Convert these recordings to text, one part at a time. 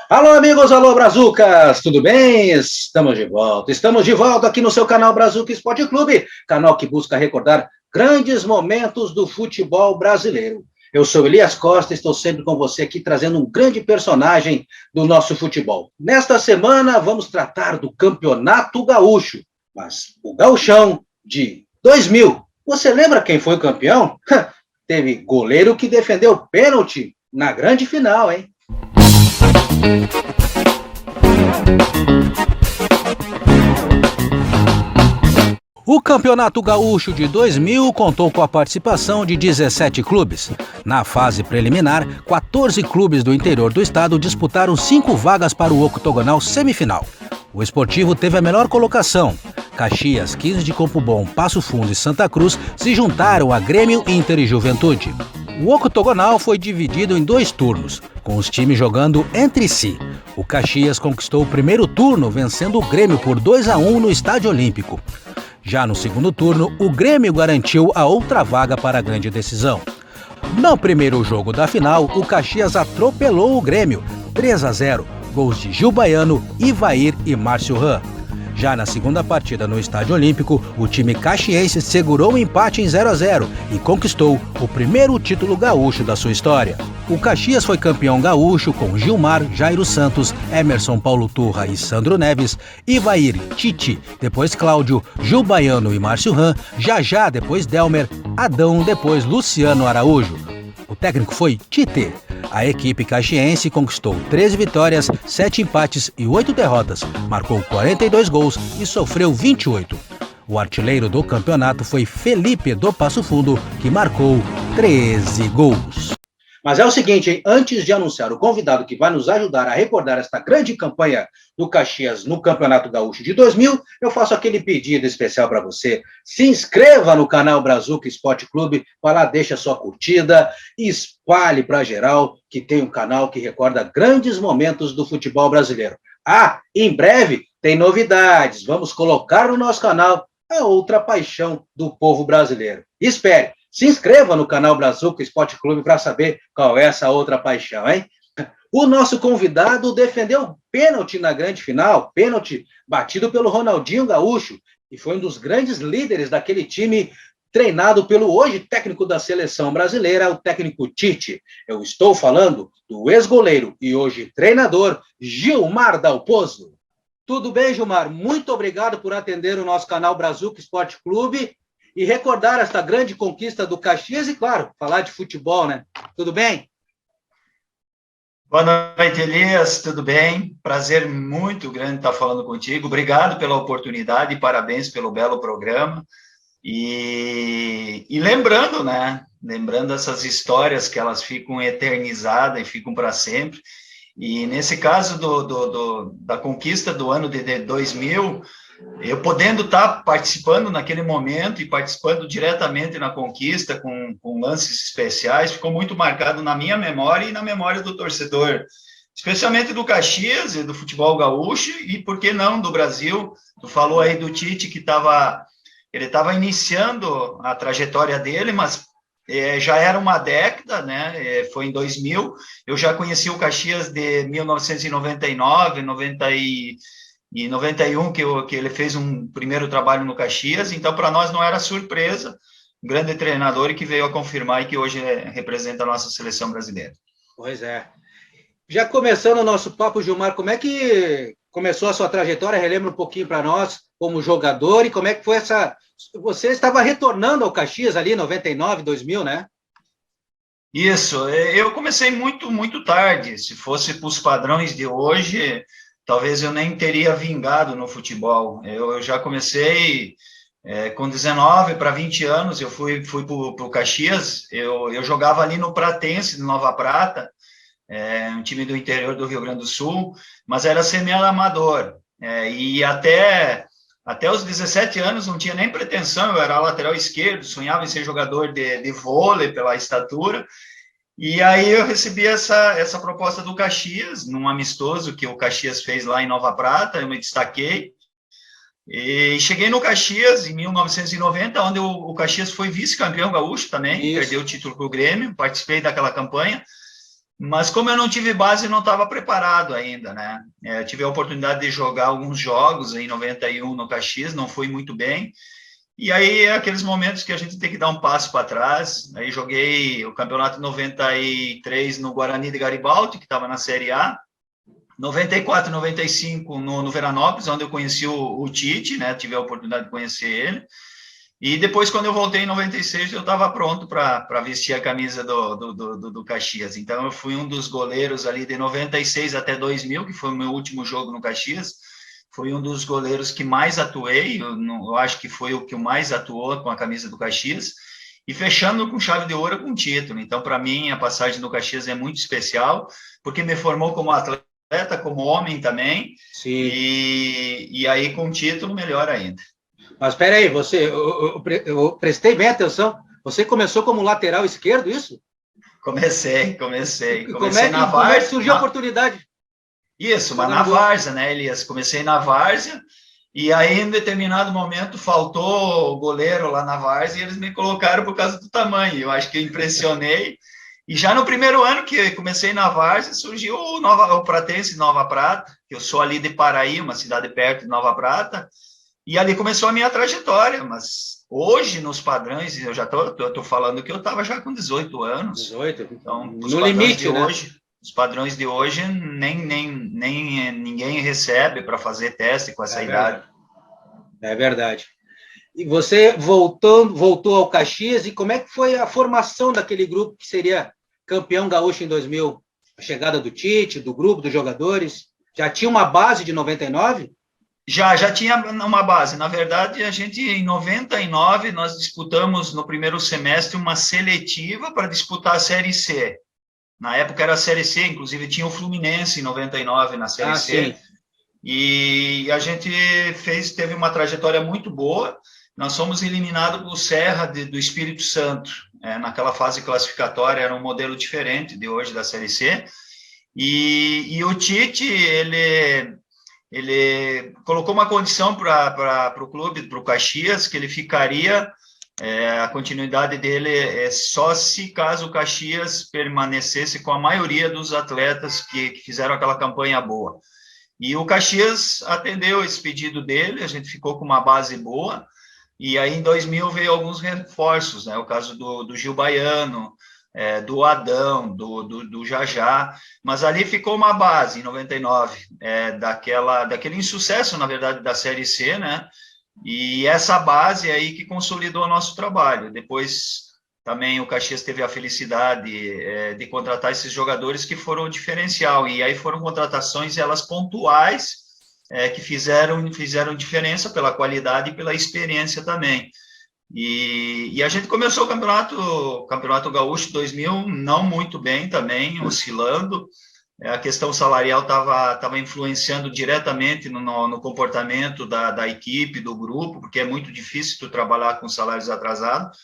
Alô, amigos, alô, Brazucas, tudo bem? Estamos de volta aqui no seu canal Brazuca Esporte Clube, canal que busca recordar grandes momentos do futebol brasileiro. Eu sou Elias Costa, estou sempre com você aqui trazendo um grande personagem do nosso futebol. Nesta semana vamos tratar do Campeonato Gaúcho, mas o Gauchão de 2000. Você lembra quem foi o campeão? Teve goleiro que defendeu pênalti na grande final, hein? O Campeonato Gaúcho de 2000 contou com a participação de 17 clubes. Na fase preliminar, 14 clubes do interior do estado disputaram 5 vagas para o octogonal semifinal. O Esportivo teve a melhor colocação. Caxias, 15 de Campo Bom, Passo Fundo e Santa Cruz se juntaram a Grêmio, Inter e Juventude. O octogonal foi dividido em 2 turnos, com os times jogando entre si. O Caxias conquistou o primeiro turno, vencendo o Grêmio por 2-1 no Estádio Olímpico. Já no segundo turno, o Grêmio garantiu a outra vaga para a grande decisão. No primeiro jogo da final, o Caxias atropelou o Grêmio, 3-0, gols de Gil Baiano, Ivair e Márcio Ram. Já na segunda partida no Estádio Olímpico, o time caxiense segurou o empate em 0-0 e conquistou o primeiro título gaúcho da sua história. O Caxias foi campeão gaúcho com Gilmar, Jairo Santos, Emerson Paulo Turra e Sandro Neves, Ivair, Tite, depois Cláudio, Gil Baiano e Márcio Ram, Jajá, depois Delmer, Adão, depois Luciano Araújo. O técnico foi Tite. A equipe caxiense conquistou 13 vitórias, 7 empates e 8 derrotas, marcou 42 gols e sofreu 28. O artilheiro do campeonato foi Felipe do Passo Fundo, que marcou 13 gols. Mas é o seguinte, hein? Antes de anunciar o convidado que vai nos ajudar a recordar esta grande campanha do Caxias no Campeonato Gaúcho de 2000, eu faço aquele pedido especial para você. Se inscreva no canal Brazuca Esporte Clube, vai lá, deixa sua curtida e espalhe para geral que tem um canal que recorda grandes momentos do futebol brasileiro. Ah, em breve tem novidades. Vamos colocar no nosso canal a outra paixão do povo brasileiro. Espere! Se inscreva no canal Brazuca Esporte Clube para saber qual é essa outra paixão, hein? O nosso convidado defendeu pênalti na grande final, pênalti batido pelo Ronaldinho Gaúcho, e foi um dos grandes líderes daquele time treinado pelo hoje técnico da seleção brasileira, o técnico Tite. Eu estou falando do ex-goleiro e hoje treinador Gilmar Dalpozo. Tudo bem, Gilmar? Muito obrigado por atender o nosso canal Brazuca Esporte Clube e recordar esta grande conquista do Caxias e, claro, falar de futebol, né? Tudo bem? Boa noite, Elias, tudo bem? Prazer muito grande estar falando contigo. Obrigado pela oportunidade e parabéns pelo belo programa. E lembrando, né? Lembrando essas histórias que elas ficam eternizadas e ficam para sempre. E nesse caso da conquista do ano de 2000, eu podendo estar participando naquele momento e participando diretamente na conquista com lances especiais, ficou muito marcado na minha memória e na memória do torcedor, especialmente do Caxias e do futebol gaúcho e, por que não, do Brasil. Tu falou aí do Tite que ele estava iniciando a trajetória dele, mas já era uma década, né? Foi em 2000, eu já conheci o Caxias de 1999, 91, que ele fez um primeiro trabalho no Caxias, então para nós não era surpresa, um grande treinador e que veio a confirmar e que hoje representa a nossa seleção brasileira. Pois é. Já começando o nosso papo, Gilmar, como é que começou a sua trajetória? Relembra um pouquinho para nós, como jogador, e como é que foi essa... Você estava retornando ao Caxias ali em 99, 2000, né? Isso, eu comecei muito tarde, se fosse para os padrões de hoje, talvez eu nem teria vingado no futebol. Eu já comecei com 19 para 20 anos, eu fui para o Caxias, eu jogava ali no Pratense, de Nova Prata, um time do interior do Rio Grande do Sul, mas era semi-amador. E até os 17 anos não tinha nem pretensão, eu era lateral esquerdo, sonhava em ser jogador de vôlei pela estatura, e aí eu recebi essa proposta do Caxias, num amistoso que o Caxias fez lá em Nova Prata, eu me destaquei, e cheguei no Caxias em 1990, onde o Caxias foi vice-campeão gaúcho também, perdeu o título para o Grêmio, participei daquela campanha, Mas como eu não tive base, não estava preparado ainda, né? Tive a oportunidade de jogar alguns jogos em 91 no Caxias, não fui muito bem. E aí, aqueles momentos que a gente tem que dar um passo para trás. Aí joguei o campeonato 93 no Guarani de Garibaldi, que estava na Série A. 94, 95 no Veranópolis, onde eu conheci o Tite, né? Tive a oportunidade de conhecer ele. E depois, quando eu voltei em 96, eu estava pronto para vestir a camisa do Caxias. Então, eu fui um dos goleiros ali de 96 até 2000, que foi o meu último jogo no Caxias. Fui um dos goleiros que mais atuei, eu acho que foi o que mais atuou com a camisa do Caxias. E fechando com chave de ouro com título. Então, para mim, a passagem do Caxias é muito especial, porque me formou como atleta, como homem também. Sim. E aí, com título, melhor ainda. Mas espera aí, eu prestei bem atenção. Você começou como lateral esquerdo, isso? Comecei Como na várzea. Como é que surgiu a oportunidade? Isso, mas na várzea, né, Elias? Comecei na várzea, e aí, em determinado momento, faltou o goleiro lá na várzea, e eles me colocaram por causa do tamanho. Eu acho que eu impressionei. E já no primeiro ano que comecei na várzea, surgiu o Pratense Nova Prata, que eu sou ali de Paraí, uma cidade perto de Nova Prata, e ali começou a minha trajetória, mas hoje, nos padrões, eu já tô falando que eu estava já com 18 anos. 18, então, no limite, de hoje, né? Os padrões de hoje, nem ninguém recebe para fazer teste com essa idade. É verdade. E você voltou ao Caxias, e como é que foi a formação daquele grupo que seria campeão gaúcho em 2000? A chegada do Tite, do grupo, dos jogadores? Já tinha uma base de 99? Já tinha uma base. Na verdade, a gente, em 99, nós disputamos no primeiro semestre uma seletiva para disputar a Série C. Na época era a Série C, inclusive tinha o Fluminense em 99 na Série C. Sim. E a gente teve uma trajetória muito boa. Nós fomos eliminados por Serra do Espírito Santo. Naquela fase classificatória era um modelo diferente de hoje da Série C. E o Tite, ele colocou uma condição para o clube, para o Caxias, que ele ficaria, a continuidade dele é só se caso o Caxias permanecesse com a maioria dos atletas que fizeram aquela campanha boa. E o Caxias atendeu esse pedido dele, a gente ficou com uma base boa, e aí em 2000 veio alguns reforços, né? O caso do Gil Baiano, do Adão, do Jajá, mas ali ficou uma base, em 99, daquele insucesso, na verdade, da Série C, né? E essa base aí que consolidou o nosso trabalho. Depois, também, o Caxias teve a felicidade de contratar esses jogadores que foram o diferencial, e aí foram contratações, elas pontuais, que fizeram diferença pela qualidade e pela experiência também. E a gente começou o Campeonato Gaúcho 2000 não muito bem também, oscilando. A questão salarial estava influenciando diretamente no comportamento da equipe, do grupo, porque é muito difícil tu trabalhar com salários atrasados.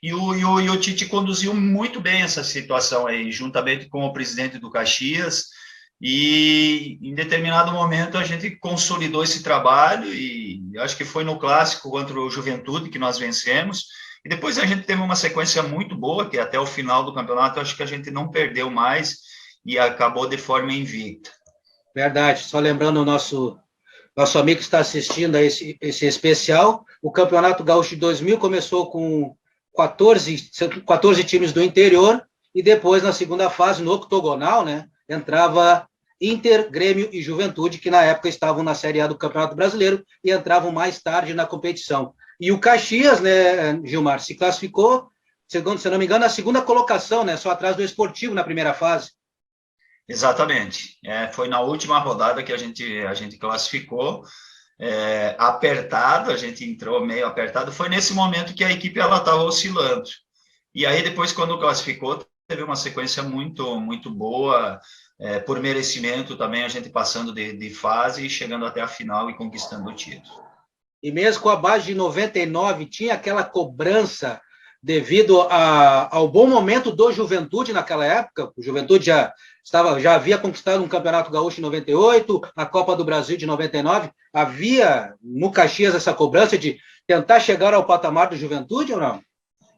E o Tite conduziu muito bem essa situação aí, juntamente com o presidente do Caxias. E em determinado momento a gente consolidou esse trabalho, e acho que foi no clássico contra o Juventude que nós vencemos, e depois a gente teve uma sequência muito boa, que até o final do campeonato acho que a gente não perdeu mais e acabou de forma invicta. Verdade, só lembrando o nosso amigo que está assistindo a esse especial, o Campeonato Gaúcho de 2000 começou com 14 times do interior, e depois na segunda fase, no octogonal, né, entrava Inter, Grêmio e Juventude, que na época estavam na Série A do Campeonato Brasileiro e entravam mais tarde na competição. E o Caxias, né, Gilmar, se classificou, se não me engano, na segunda colocação, né, só atrás do Esportivo na primeira fase. Exatamente. Foi na última rodada que a gente classificou, apertado, a gente entrou meio apertado. Foi nesse momento que a equipe estava oscilando. E aí, depois, quando classificou, teve uma sequência muito, muito boa, por merecimento também, a gente passando de fase e chegando até a final e conquistando o título. E mesmo com a base de 99, tinha aquela cobrança devido ao bom momento do Juventude naquela época. O Juventude já havia conquistado um Campeonato Gaúcho em 98, a Copa do Brasil de 99. Havia no Caxias essa cobrança de tentar chegar ao patamar do Juventude ou não?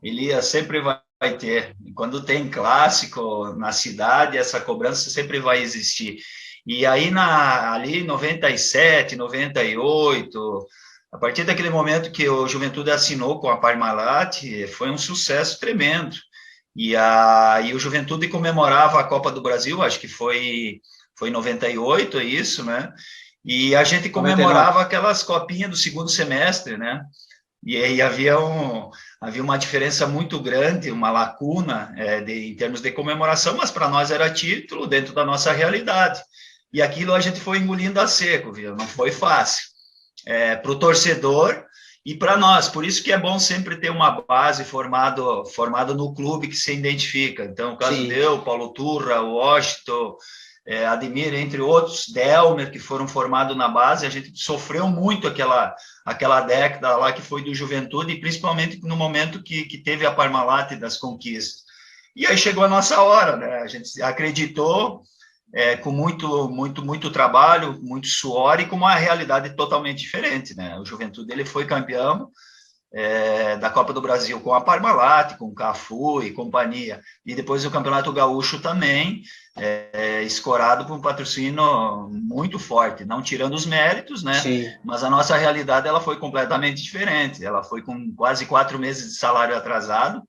Elias, sempre vai ter. Quando tem clássico na cidade, essa cobrança sempre vai existir. E aí, ali em 97, 98, a partir daquele momento que o Juventude assinou com a Parmalat, foi um sucesso tremendo. E o Juventude comemorava a Copa do Brasil, acho que foi em 98, é isso, né? E a gente comemorava 99. Aquelas copinhas do segundo semestre, né? E aí havia uma diferença muito grande, uma lacuna em termos de comemoração, mas para nós era título dentro da nossa realidade. E aquilo a gente foi engolindo a seco, viu? Não foi fácil. Para o torcedor e para nós. Por isso que é bom sempre ter uma base formado no clube que se identifica. Então, o caso deu, Paulo Turra, o Washington, Ademir, entre outros, Delmer, que foram formados na base. A gente sofreu muito aquela década lá que foi do Juventude, e principalmente no momento que teve a Parmalat das conquistas. E aí chegou a nossa hora, né? A gente acreditou, com muito trabalho, muito suor, e com uma realidade totalmente diferente, né? O Juventude ele foi campeão da Copa do Brasil com a Parmalat, com o Cafu e companhia, e depois o Campeonato Gaúcho também, escorado por um patrocínio muito forte, não tirando os méritos, né? Sim. Mas a nossa realidade ela foi completamente diferente, ela foi com quase 4 meses de salário atrasado,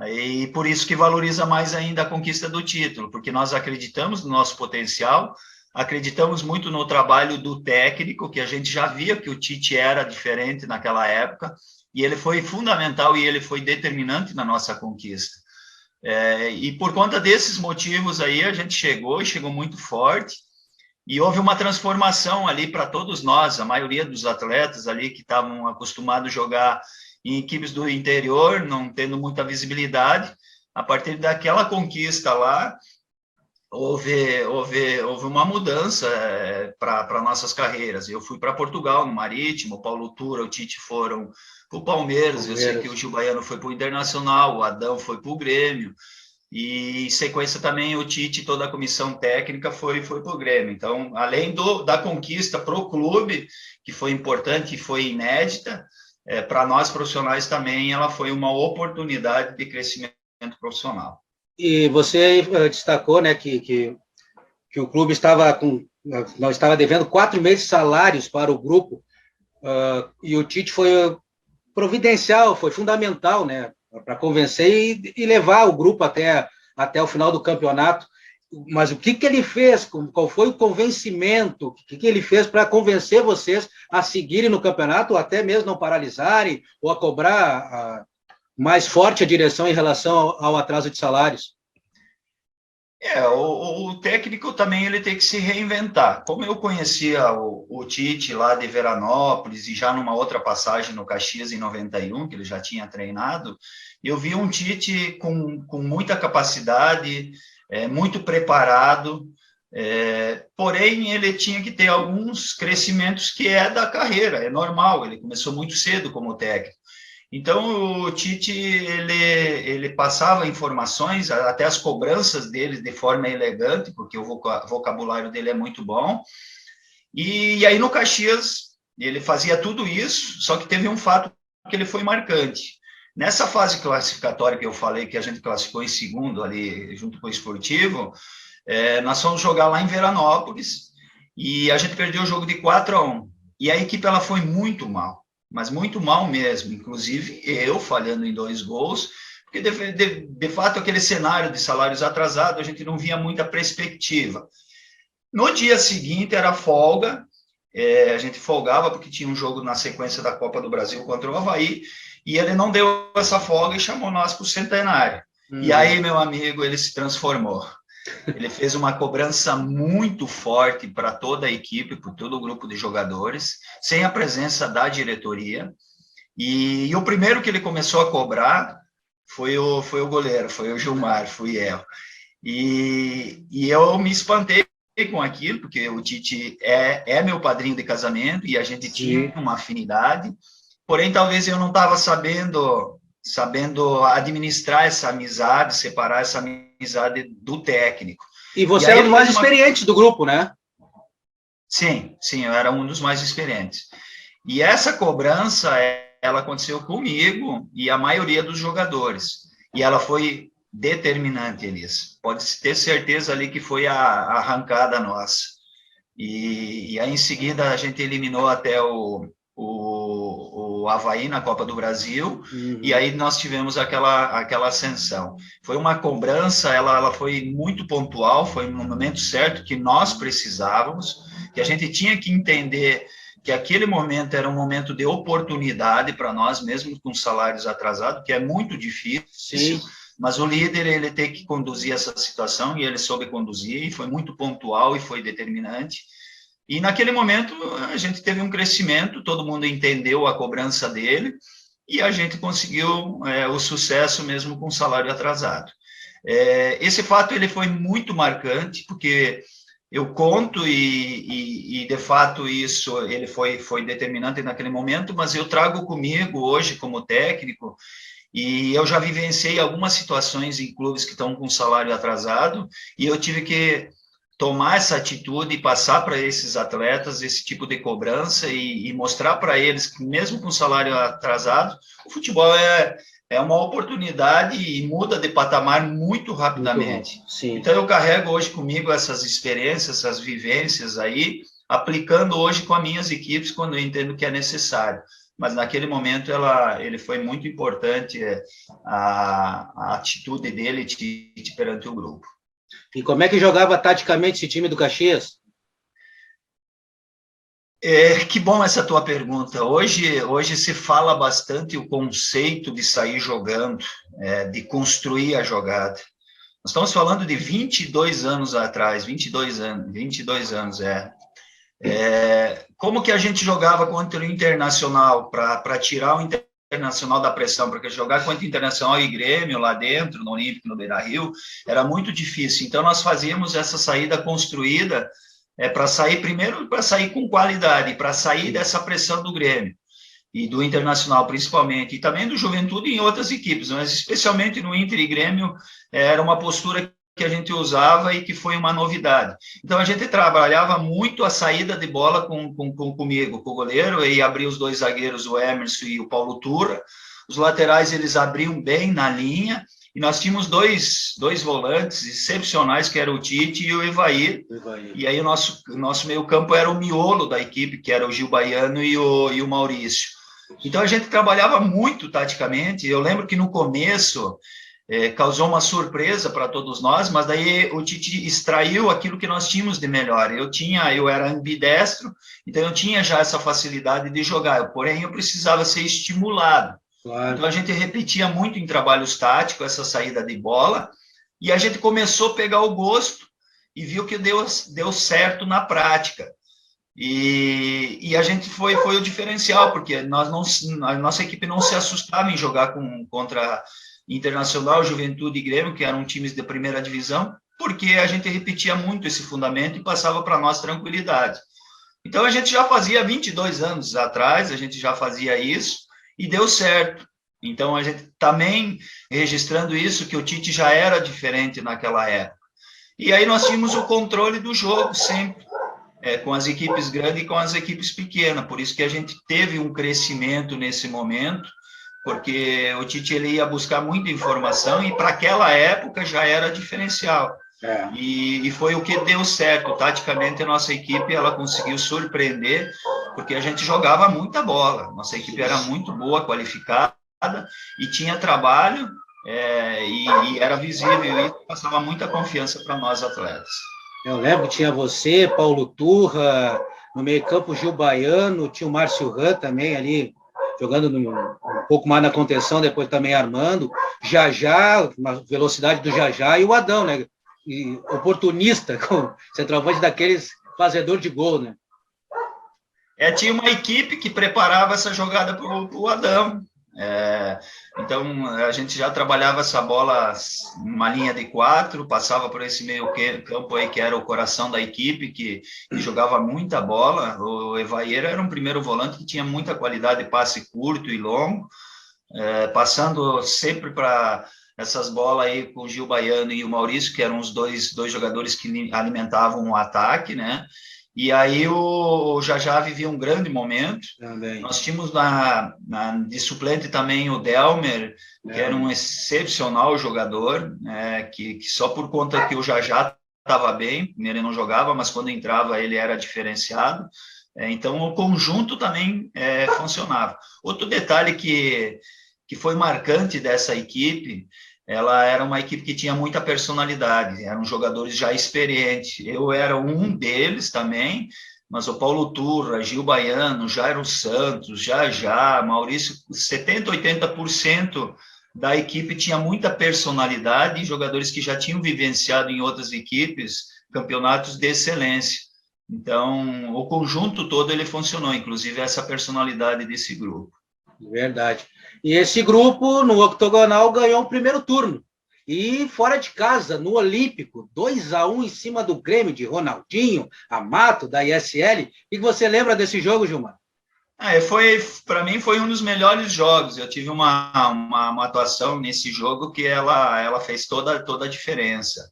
e por isso que valoriza mais ainda a conquista do título, porque nós acreditamos no nosso potencial, acreditamos muito no trabalho do técnico, que a gente já via que o Tite era diferente naquela época, e ele foi fundamental e ele foi determinante na nossa conquista. E por conta desses motivos aí, a gente chegou muito forte, e houve uma transformação ali para todos nós, a maioria dos atletas ali que estavam acostumados a jogar em equipes do interior, não tendo muita visibilidade. A partir daquela conquista lá, houve uma mudança para nossas carreiras. Eu fui para Portugal, no Marítimo, o Paulo Turra, o Tite foram para o Palmeiras, eu sei que o Gil Baiano foi para o Internacional, o Adão foi para o Grêmio, e em sequência também o Tite, toda a comissão técnica foi para o Grêmio. Então, além da conquista para o clube, que foi importante e foi inédita, para nós profissionais também ela foi uma oportunidade de crescimento profissional. E você destacou, né, que o clube não estava devendo 4 meses de salários para o grupo, e o Tite foi providencial, foi fundamental, né, para convencer e levar o grupo até o final do campeonato. Mas o que ele fez? Qual foi o convencimento? O que ele fez para convencer vocês a seguirem no campeonato, ou até mesmo não paralisarem, ou a cobrar mais forte a direção em relação ao atraso de salários? O técnico também ele tem que se reinventar. Como eu conhecia o Tite lá de Veranópolis e já numa outra passagem no Caxias em 91, que ele já tinha treinado, eu vi um Tite com muita capacidade, muito preparado, porém ele tinha que ter alguns crescimentos que é da carreira, é normal, ele começou muito cedo como técnico. Então, o Tite, ele passava informações, até as cobranças dele de forma elegante, porque o vocabulário dele é muito bom. E aí, no Caxias, ele fazia tudo isso, só que teve um fato que ele foi marcante. Nessa fase classificatória que eu falei, que a gente classificou em segundo ali, junto com o Esportivo, nós fomos jogar lá em Veranópolis, e a gente perdeu o jogo de 4-1. E a equipe, ela foi muito mal. Mas muito mal mesmo, inclusive eu falhando em 2 gols, porque de fato aquele cenário de salários atrasados, a gente não via muita perspectiva. No dia seguinte era folga, a gente folgava porque tinha um jogo na sequência da Copa do Brasil contra o Avaí, e ele não deu essa folga e chamou nós para o centenário. E aí, meu amigo, ele se transformou. Ele fez uma cobrança muito forte para toda a equipe, para todo o grupo de jogadores, sem a presença da diretoria. E o primeiro que ele começou a cobrar foi o goleiro, foi o Gilmar, fui eu. E eu me espantei com aquilo, porque o Tite é meu padrinho de casamento e a gente tinha uma afinidade, porém talvez eu não estava sabendo administrar essa amizade, separar essa amizade do técnico. E você era um dos mais experientes do grupo, né? Sim, eu era um dos mais experientes. E essa cobrança, ela aconteceu comigo e a maioria dos jogadores. e ela foi determinante, Elias. Pode ter certeza ali que foi a arrancada nossa. E aí, em seguida, a gente eliminou até o Avaí na Copa do Brasil, e aí nós tivemos aquela ascensão. Foi uma cobrança, ela foi muito pontual, foi no momento certo que nós precisávamos, que a gente tinha que entender que aquele momento era um momento de oportunidade para nós, mesmo com salários atrasados, que é muito difícil. Sim. Mas o líder, ele tem que conduzir essa situação, e ele soube conduzir, e foi muito pontual e foi determinante. E naquele momento a gente teve um crescimento, todo mundo entendeu a cobrança dele, e a gente conseguiu o sucesso mesmo com salário atrasado. Esse fato ele foi muito marcante, porque eu conto e de fato isso ele foi determinante naquele momento, mas eu trago comigo hoje como técnico, e eu já vivenciei algumas situações em clubes que estão com salário atrasado, e eu tive que tomar essa atitude e passar para esses atletas esse tipo de cobrança e mostrar para eles que mesmo com salário atrasado, o futebol é uma oportunidade e muda de patamar muito rapidamente. Muito então eu carrego hoje comigo essas experiências, essas vivências aí, aplicando hoje com as minhas equipes quando eu entendo que é necessário. Mas naquele momento ele foi muito importante a atitude dele perante o grupo. E como é que jogava taticamente esse time do Caxias? Que bom essa tua pergunta. Hoje se fala bastante o conceito de sair jogando, de construir a jogada. Nós estamos falando de 22 anos atrás, 22 anos. Como que a gente jogava contra o Internacional para tirar o Internacional da pressão, porque jogar contra o Internacional e Grêmio lá dentro, no Olímpico, no Beira-Rio, era muito difícil. Então, nós fazíamos essa saída construída para sair, primeiro, para sair com qualidade, para sair dessa pressão do Grêmio e do Internacional, principalmente, e também do Juventude em outras equipes, mas especialmente no Inter e Grêmio, era uma postura que a gente usava e que foi uma novidade. Então, a gente trabalhava muito a saída de bola comigo, com o goleiro, e abria os dois zagueiros, o Emerson e o Paulo Turra. Os laterais, eles abriam bem na linha, e nós tínhamos dois volantes excepcionais, que era o Tite e o Evair. E aí o nosso meio campo era o miolo da equipe, que era o Gil Baiano e o Maurício. Então, a gente trabalhava muito taticamente. Eu lembro que no começo causou uma surpresa para todos nós, mas daí o Tite extraiu aquilo que nós tínhamos de melhor. Eu era ambidestro, então eu tinha já essa facilidade de jogar, porém eu precisava ser estimulado. Claro. Então a gente repetia muito em trabalhos táticos essa saída de bola, e a gente começou a pegar o gosto e viu que deu certo na prática. E a gente foi o diferencial, porque a nossa equipe não se assustava em jogar contra Internacional, Juventude e Grêmio, que eram times de primeira divisão, porque a gente repetia muito esse fundamento e passava para nós tranquilidade. Então, a gente já fazia 22 anos atrás, a gente já fazia isso e deu certo. Então, a gente também registrando isso, que o Tite já era diferente naquela época. E aí nós tínhamos o controle do jogo sempre, com as equipes grandes e com as equipes pequenas. Por isso que a gente teve um crescimento nesse momento, porque o Tite ele ia buscar muita informação e para aquela época já era diferencial. E foi o que deu certo. Taticamente, a nossa equipe ela conseguiu surpreender, porque a gente jogava muita bola. Nossa equipe era muito boa, qualificada, e tinha trabalho, e era visível, e isso passava muita confiança para nós atletas. Eu lembro que tinha você, Paulo Turra, no meio campo Gil Baiano, tinha o Márcio Ran também ali, jogando um pouco mais na contenção, depois também armando, Jajá, uma velocidade do Jajá, e o Adão, né? E oportunista, com centroavante daqueles fazedor de gol, né? Tinha uma equipe que preparava essa jogada para o Adão. Então, a gente já trabalhava essa bola numa linha de 4, passava por esse meio campo aí, que era o coração da equipe, que jogava muita bola. O Evair era um primeiro volante que tinha muita qualidade de passe curto e longo, passando sempre para essas bolas aí com o Gil Baiano e o Maurício, que eram os dois jogadores que alimentavam o ataque, né? E aí o Jajá vivia um grande momento. Também. Nós tínhamos de suplente também o Delmer, que era um excepcional jogador, que só por conta que o Jajá estava bem, ele não jogava, mas quando entrava ele era diferenciado. Então o conjunto também funcionava. Outro detalhe que foi marcante dessa equipe, ela era uma equipe que tinha muita personalidade, eram jogadores já experientes. Eu era um deles também, mas o Paulo Turra, Gil Baiano, Jairo Santos, Jajá, Maurício, 70%, 80% da equipe tinha muita personalidade, jogadores que já tinham vivenciado em outras equipes campeonatos de excelência. Então, o conjunto todo ele funcionou, inclusive essa personalidade desse grupo. Verdade. E esse grupo, no octogonal, ganhou o primeiro turno. E fora de casa, no Olímpico, 2-1 em cima do Grêmio, de Ronaldinho, Amato, da ISL. O que você lembra desse jogo, Gilmar? Para mim, foi um dos melhores jogos. Eu tive uma atuação nesse jogo que ela fez toda a diferença.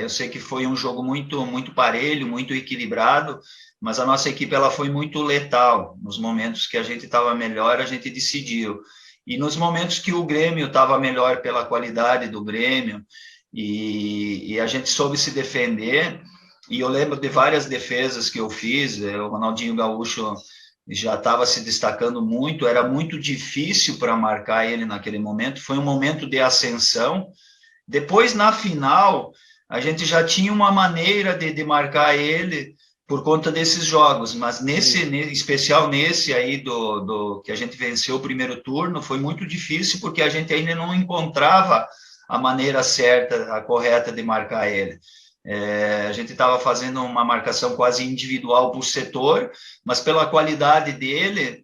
Eu sei que foi um jogo muito parelho, muito equilibrado, mas a nossa equipe ela foi muito letal. Nos momentos que a gente estava melhor, a gente decidiu. E nos momentos que o Grêmio estava melhor pela qualidade do Grêmio, e a gente soube se defender, e eu lembro de várias defesas que eu fiz, o Ronaldinho Gaúcho já estava se destacando muito, era muito difícil para marcar ele naquele momento, foi um momento de ascensão. Depois, na final, a gente já tinha uma maneira de marcar ele por conta desses jogos, mas especial nesse aí do que a gente venceu o primeiro turno, foi muito difícil, porque a gente ainda não encontrava a maneira certa, a correta de marcar ele. A gente estava fazendo uma marcação quase individual por setor, mas pela qualidade dele,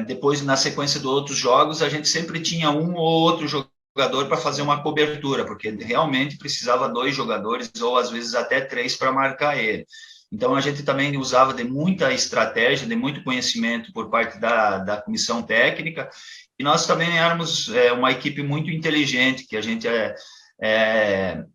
depois, na sequência de outros jogos, a gente sempre tinha um ou outro jogador para fazer uma cobertura, porque realmente precisava 2 jogadores, ou às vezes até 3 para marcar ele. Então, a gente também usava de muita estratégia, de muito conhecimento por parte da comissão técnica, e nós também éramos uma equipe muito inteligente, que a gente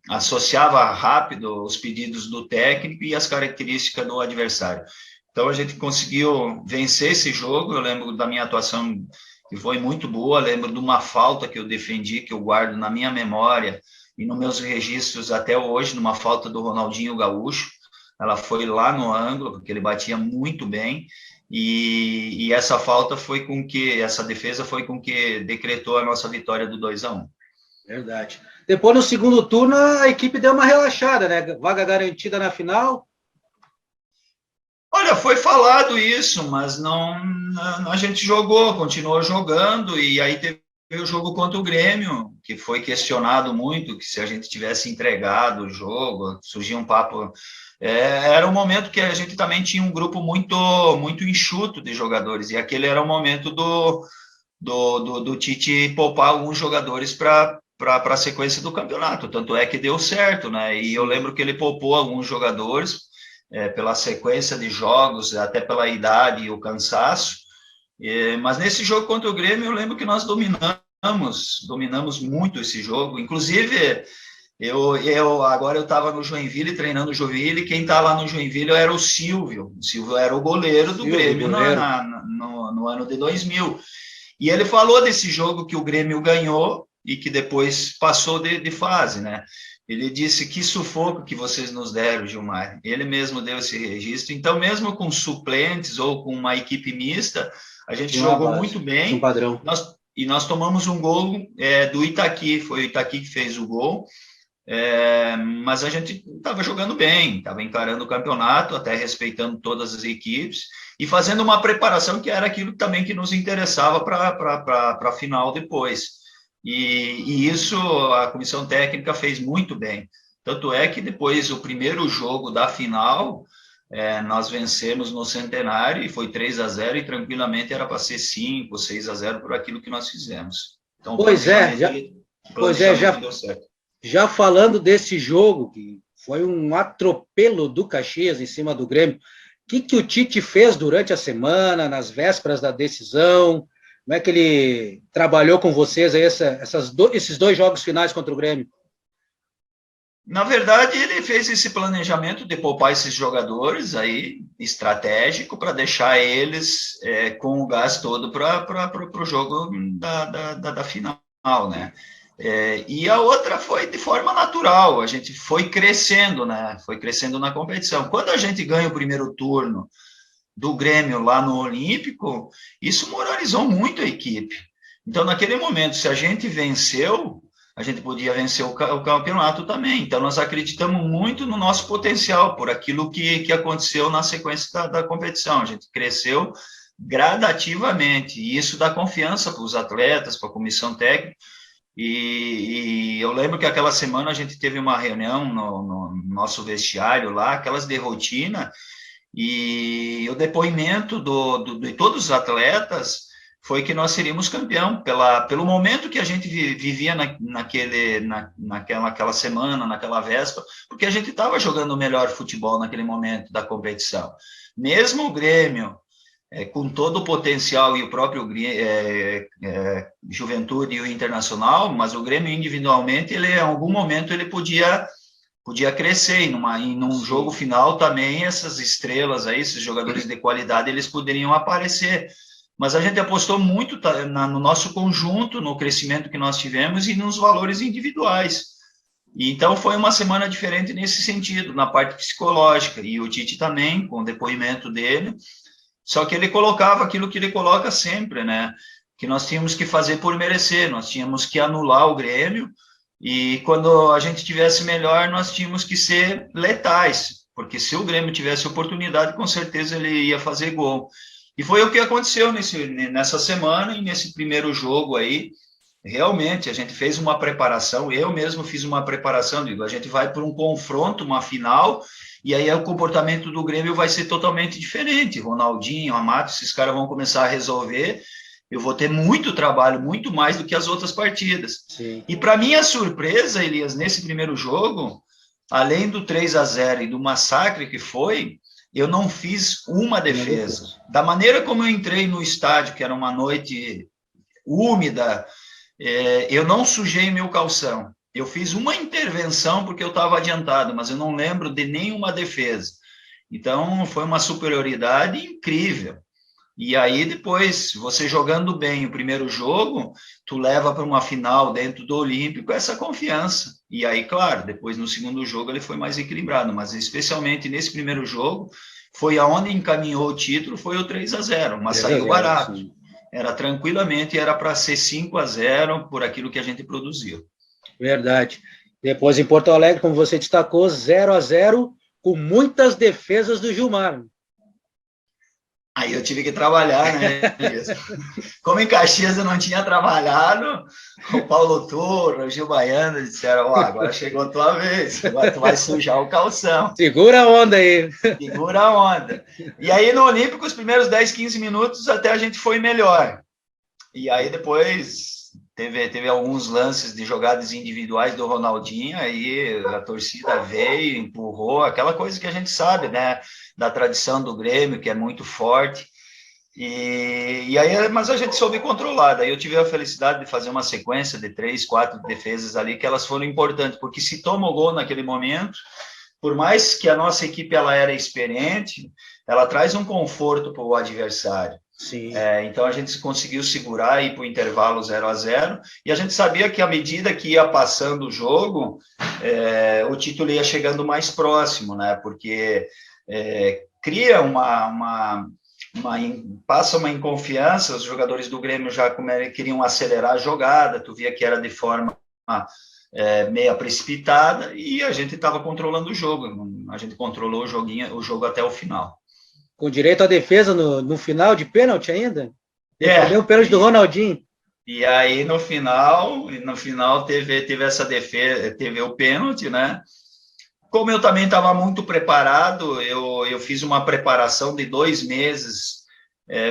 associava rápido os pedidos do técnico e as características do adversário. Então, a gente conseguiu vencer esse jogo. Eu lembro da minha atuação, que foi muito boa, lembro de uma falta que eu defendi, que eu guardo na minha memória e nos meus registros até hoje, numa falta do Ronaldinho Gaúcho. Ela foi lá no ângulo, porque ele batia muito bem, e essa falta foi com que, essa defesa foi com que decretou a nossa vitória do 2-1. Verdade. Depois, no segundo turno, a equipe deu uma relaxada, né? Vaga garantida na final. Olha, foi falado isso, mas não, a gente continuou jogando, e aí teve o jogo contra o Grêmio, que foi questionado muito, que se a gente tivesse entregado o jogo, surgia um papo. Era um momento que a gente também tinha um grupo muito enxuto de jogadores, e aquele era o momento do Tite poupar alguns jogadores para a sequência do campeonato, tanto é que deu certo, né? E eu lembro que ele poupou alguns jogadores pela sequência de jogos, até pela idade e o cansaço, mas nesse jogo contra o Grêmio, eu lembro que nós dominamos muito esse jogo, inclusive agora eu estava no Joinville, treinando o Joinville, e quem está lá no Joinville era o Silvio era o goleiro do Grêmio no ano de 2000, e ele falou desse jogo que o Grêmio ganhou e que depois passou de fase, né? Ele disse: que sufoco que vocês nos deram, Gilmar. Ele mesmo deu esse registro. Então, mesmo com suplentes ou com uma equipe mista, a gente jogou muito bem. Um padrão. Nós tomamos um gol do Itaqui, foi o Itaqui que fez o gol, mas a gente estava jogando bem, estava encarando o campeonato, até respeitando todas as equipes, e fazendo uma preparação que era aquilo também que nos interessava para a final depois. E isso a comissão técnica fez muito bem. Tanto é que depois, o primeiro jogo da final, nós vencemos no Centenário, e foi 3-0, e tranquilamente era para ser 5, 6-0 por aquilo que nós fizemos. Então, deu certo. Já falando desse jogo, que foi um atropelo do Caxias em cima do Grêmio, o que o Tite fez durante a semana, nas vésperas da decisão? Como é que ele trabalhou com vocês aí esses 2 jogos finais contra o Grêmio? Na verdade, ele fez esse planejamento de poupar esses jogadores aí, estratégico, para deixar eles com o gás todo para o jogo da final, né? E a outra foi de forma natural, a gente foi crescendo, né? Foi crescendo na competição. Quando a gente ganha o primeiro turno do Grêmio lá no Olímpico, isso moralizou muito a equipe. Então, naquele momento, se a gente venceu, a gente podia vencer o campeonato também. Então, nós acreditamos muito no nosso potencial, por aquilo que aconteceu na sequência da competição. A gente cresceu gradativamente, e isso dá confiança para os atletas, para a comissão técnica. E eu lembro que aquela semana a gente teve uma reunião no nosso vestiário lá, aquelas de rotina, e o depoimento de todos os atletas foi que nós seríamos campeão, pelo momento que a gente vivia naquela semana, naquela véspera, porque a gente estava jogando o melhor futebol naquele momento da competição. Mesmo o Grêmio, com todo o potencial, e o próprio Juventude e o Internacional, mas o Grêmio individualmente, em algum momento, ele podia crescer, e num jogo final também, essas estrelas aí, esses jogadores de qualidade, eles poderiam aparecer. Mas a gente apostou muito no nosso conjunto, no crescimento que nós tivemos e nos valores individuais. E então foi uma semana diferente nesse sentido, na parte psicológica, e o Tite também, com o depoimento dele, só que ele colocava aquilo que ele coloca sempre, né? Que nós tínhamos que fazer por merecer, nós tínhamos que anular o Grêmio, e quando a gente tivesse melhor, nós tínhamos que ser letais, porque se o Grêmio tivesse oportunidade, com certeza ele ia fazer gol. E foi o que aconteceu nessa semana e nesse primeiro jogo aí. Realmente, a gente fez uma preparação, eu mesmo fiz uma preparação, digo, a gente vai para um confronto, uma final, e aí o comportamento do Grêmio vai ser totalmente diferente. Ronaldinho, Amato, esses caras vão começar a resolver. Eu vou ter muito trabalho, muito mais do que as outras partidas. Sim. E para minha surpresa, Elias, nesse primeiro jogo, além do 3-0 e do massacre que foi, eu não fiz uma defesa. Da maneira como eu entrei no estádio, que era uma noite úmida, eu não sujei meu calção. Eu fiz uma intervenção porque eu estava adiantado, mas eu não lembro de nenhuma defesa. Então, foi uma superioridade incrível. E aí, depois, você jogando bem o primeiro jogo, tu leva para uma final dentro do Olímpico essa confiança. E aí, claro, depois no segundo jogo ele foi mais equilibrado, mas especialmente nesse primeiro jogo, foi aonde encaminhou o título, foi o 3-0, mas saiu barato. Sim. Era tranquilamente, era para ser 5-0 por aquilo que a gente produziu. Verdade. Depois em Porto Alegre, como você destacou, 0-0, com muitas defesas do Gilmar. Aí eu tive que trabalhar, né? Como em Caxias eu não tinha trabalhado, o Paulo Turro, o Gil Baiano disseram, agora chegou a tua vez, agora tu vai sujar o calção. Segura a onda aí. Segura a onda. E aí no Olímpico, os primeiros 10, 15 minutos até a gente foi melhor. E aí depois teve alguns lances de jogadas individuais do Ronaldinho, aí a torcida veio, empurrou, aquela coisa que a gente sabe, né? Da tradição do Grêmio, que é muito forte. E aí, mas a gente soube controlar. Daí eu tive a felicidade de fazer uma sequência de 3, 4 defesas ali, que elas foram importantes, porque se toma o gol naquele momento, por mais que a nossa equipe ela era experiente, ela traz um conforto para o adversário. Sim. Então a gente conseguiu segurar e ir para o intervalo 0-0, e a gente sabia que à medida que ia passando o jogo, o título ia chegando mais próximo, né? Porque cria passa uma inconfiança, os jogadores do Grêmio já queriam acelerar a jogada, tu via que era de forma meia precipitada, e a gente estava controlando o jogo, a gente controlou o jogo até o final. Com direito à defesa no final de pênalti ainda? Defendeu o pênalti do Ronaldinho. E aí no final teve essa defesa, teve o pênalti, né? Como eu também estava muito preparado, eu fiz uma preparação de 2 meses,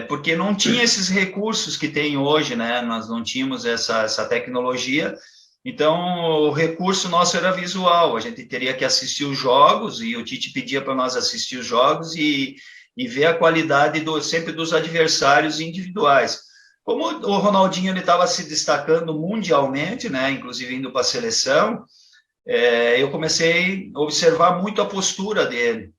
porque não tinha esses recursos que tem hoje, né? Nós não tínhamos essa tecnologia, então o recurso nosso era visual, a gente teria que assistir os jogos, e o Tite pedia para nós assistir os jogos e ver a qualidade sempre dos adversários individuais. Como o Ronaldinho estava se destacando mundialmente, né? Inclusive indo para a seleção, eu comecei a observar muito a postura dele.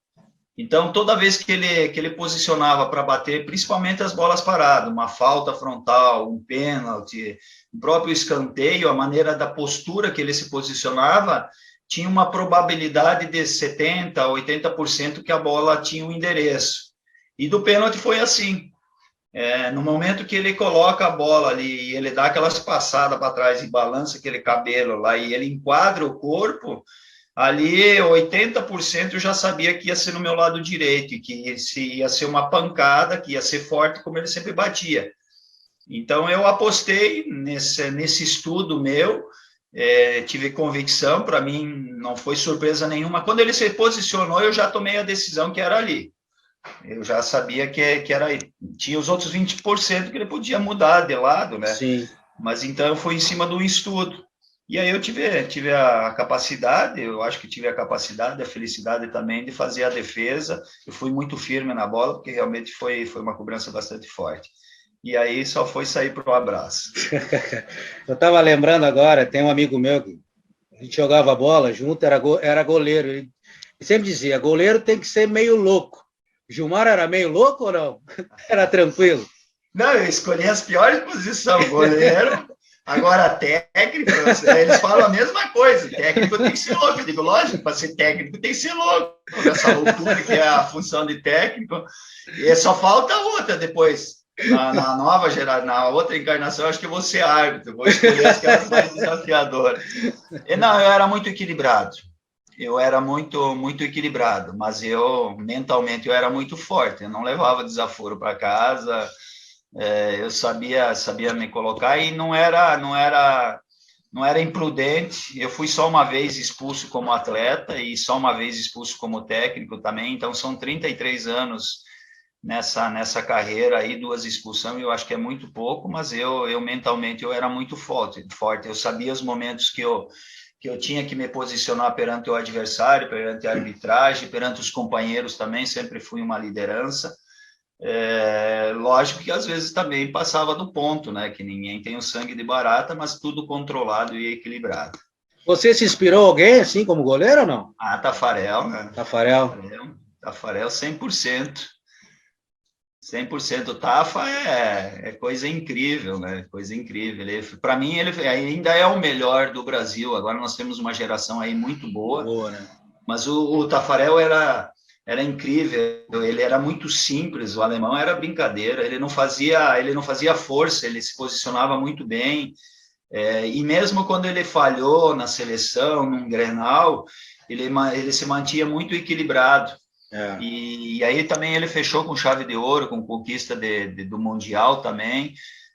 Então, toda vez que ele posicionava para bater, principalmente as bolas paradas, uma falta frontal, um pênalti, o próprio escanteio, a maneira da postura que ele se posicionava, tinha uma probabilidade de 70%, 80% que a bola tinha um endereço. E do pênalti foi assim. No momento que ele coloca a bola ali, e ele dá aquelas passadas para trás e balança aquele cabelo lá, e ele enquadra o corpo, ali 80% eu já sabia que ia ser no meu lado direito, e que ia ser uma pancada, que ia ser forte, como ele sempre batia. Então, eu apostei nesse estudo meu, tive convicção, para mim não foi surpresa nenhuma. Quando ele se posicionou, eu já tomei a decisão que era ali. Eu já sabia que era aí. Tinha os outros 20% que ele podia mudar de lado, né? Sim. Mas então eu fui em cima do estudo. E aí eu tive a capacidade, eu acho que tive a capacidade, a felicidade também de fazer a defesa. Eu fui muito firme na bola, porque realmente foi uma cobrança bastante forte. E aí só foi sair para o abraço. Eu estava lembrando agora, tem um amigo meu que a gente jogava bola junto, era goleiro. Ele sempre dizia, goleiro tem que ser meio louco. Gilmar era meio louco ou não? Era tranquilo? Não, eu escolhi as piores posições, goleiro. Agora, técnico, eles falam a mesma coisa, técnico tem que ser louco. Eu digo, lógico, para ser técnico tem que ser louco. Essa loucura que é a função de técnico. E só falta outra depois. Na nova geração, na outra encarnação, eu acho que eu vou ser árbitro, vou escolher as caras mais desafiadoras. Não, eu era muito equilibrado. Eu era muito, muito equilibrado, mas mentalmente, eu era muito forte. Eu não levava desaforo para casa, eu sabia me colocar e não era imprudente. Eu fui só uma vez expulso como atleta e só uma vez expulso como técnico também, então são 33 anos nessa carreira aí, 2 expulsões, eu acho que é muito pouco, mas eu mentalmente eu era muito forte. Eu sabia os momentos que eu tinha que me posicionar perante o adversário, perante a arbitragem, perante os companheiros também, sempre fui uma liderança. Lógico que às vezes também passava do ponto, né? Que ninguém tem o sangue de barata, mas tudo controlado e equilibrado. Você se inspirou em alguém assim como goleiro ou não? Tafarel, né? Tafarel 100%. 100%. O Tafa é coisa incrível, né? Coisa incrível. Para mim, ele ainda é o melhor do Brasil. Agora nós temos uma geração aí muito boa, né? Mas o Tafarel era incrível. Ele era muito simples. O alemão era brincadeira. Ele não fazia força. Ele se posicionava muito bem. E mesmo quando ele falhou na seleção, num Grenal, ele se mantinha muito equilibrado. E aí também ele fechou com chave de ouro, com conquista do Mundial também.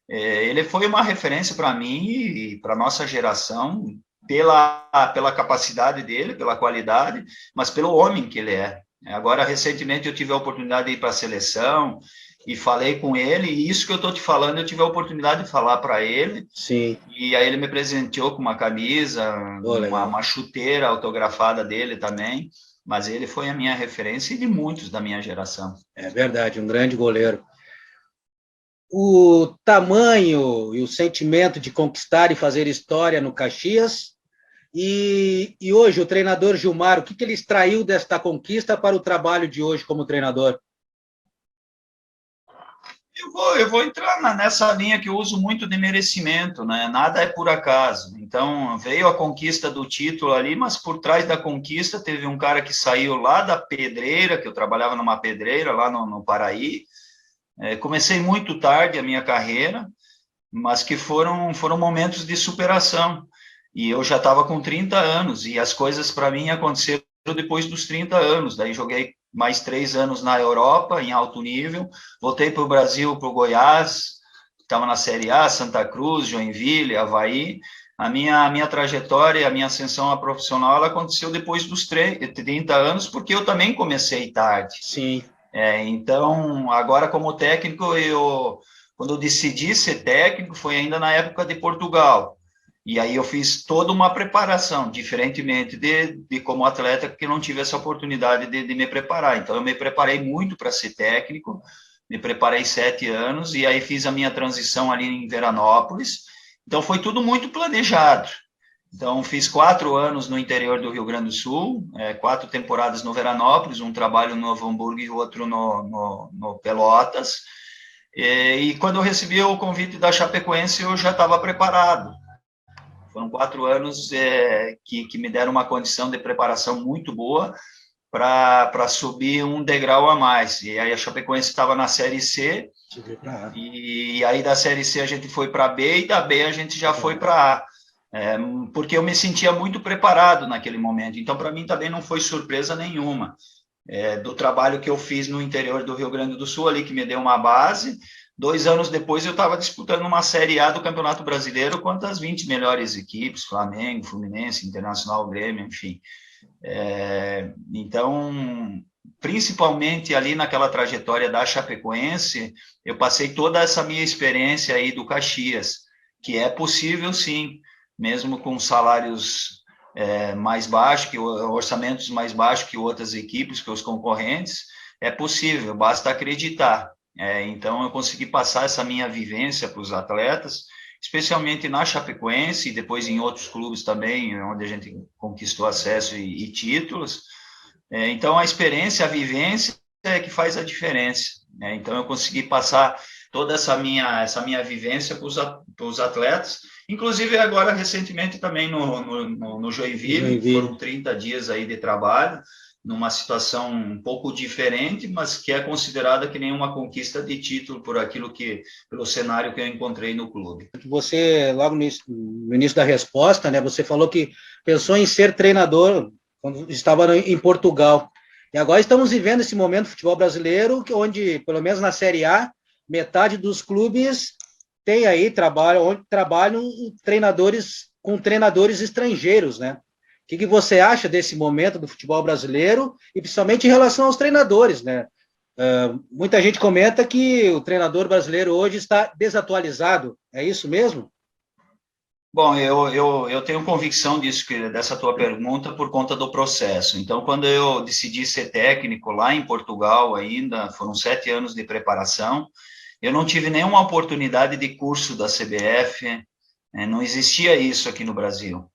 Ele foi uma referência para mim e para a nossa geração, pela capacidade dele, pela qualidade, mas pelo homem que ele é. Agora, recentemente, eu tive a oportunidade de ir para a seleção e falei com ele, e isso que eu estou te falando, eu tive a oportunidade de falar para ele. Sim. E aí ele me presenteou com uma camisa, uma chuteira autografada dele também. Mas ele foi a minha referência e de muitos da minha geração. É verdade, um grande goleiro. O tamanho e o sentimento de conquistar e fazer história no Caxias. E hoje, o treinador Gilmar, o que ele extraiu desta conquista para o trabalho de hoje como treinador? Eu vou entrar nessa linha que eu uso muito de merecimento, né? Nada é por acaso. Então, veio a conquista do título ali, mas por trás da conquista teve um cara que saiu lá da pedreira, que eu trabalhava numa pedreira lá no Paraí. Comecei muito tarde a minha carreira, mas que foram momentos de superação. E eu já estava com 30 anos, e as coisas para mim aconteceram depois dos 30 anos. Daí joguei mais 3 anos na Europa, em alto nível, voltei para o Brasil, para o Goiás, estava na Série A, Santa Cruz, Joinville, Avaí. A minha trajetória, a minha ascensão a profissional, ela aconteceu depois dos 30 anos, porque eu também comecei tarde. Sim. Então, agora como técnico, quando eu decidi ser técnico, foi ainda na época de Portugal. E aí eu fiz toda uma preparação, diferentemente de como atleta, que não tive essa oportunidade de me preparar. Então, eu me preparei muito para ser técnico, me preparei 7 anos, e aí fiz a minha transição ali em Veranópolis. Então, foi tudo muito planejado. Então, fiz 4 anos no interior do Rio Grande do Sul, 4 temporadas no Veranópolis, um trabalho no Novo Hamburgo e outro no Pelotas. E quando eu recebi o convite da Chapecoense, eu já estava preparado. Foram 4 anos que me deram uma condição de preparação muito boa para subir um degrau a mais. E aí a Chapecoense estava na Série C, e aí da Série C a gente foi para a B, e da B a gente já foi para A. Porque eu me sentia muito preparado naquele momento. Então, para mim, também não foi surpresa nenhuma. Do trabalho que eu fiz no interior do Rio Grande do Sul, ali que me deu uma base. 2 anos depois, eu estava disputando uma Série A do Campeonato Brasileiro contra as 20 melhores equipes, Flamengo, Fluminense, Internacional, Grêmio, enfim. Então, principalmente ali naquela trajetória da Chapecoense, eu passei toda essa minha experiência aí do Caxias, que é possível, sim, mesmo com salários mais baixos, orçamentos mais baixos que outras equipes, que os concorrentes, é possível, basta acreditar. Então, eu consegui passar essa minha vivência para os atletas, especialmente na Chapecoense e depois em outros clubes também, onde a gente conquistou acesso e títulos. Então, a experiência, a vivência é que faz a diferença. Então, eu consegui passar toda essa minha vivência para os atletas, inclusive agora, recentemente, também no Joinville, foram 30 dias aí de trabalho, numa situação um pouco diferente, mas que é considerada que nenhuma conquista de título pelo cenário que eu encontrei no clube. Você, logo no início da resposta, né, você falou que pensou em ser treinador quando estava em Portugal. E agora estamos vivendo esse momento do futebol brasileiro, onde, pelo menos na Série A, metade dos clubes tem aí onde trabalham com treinadores estrangeiros, né? O que você acha desse momento do futebol brasileiro e principalmente em relação aos treinadores, né? Muita gente comenta que o treinador brasileiro hoje está desatualizado. É isso mesmo? Bom, eu tenho convicção dessa tua pergunta por conta do processo. Então, quando eu decidi ser técnico lá em Portugal ainda, foram 7 anos de preparação, eu não tive nenhuma oportunidade de curso da CBF, não existia isso aqui no Brasil.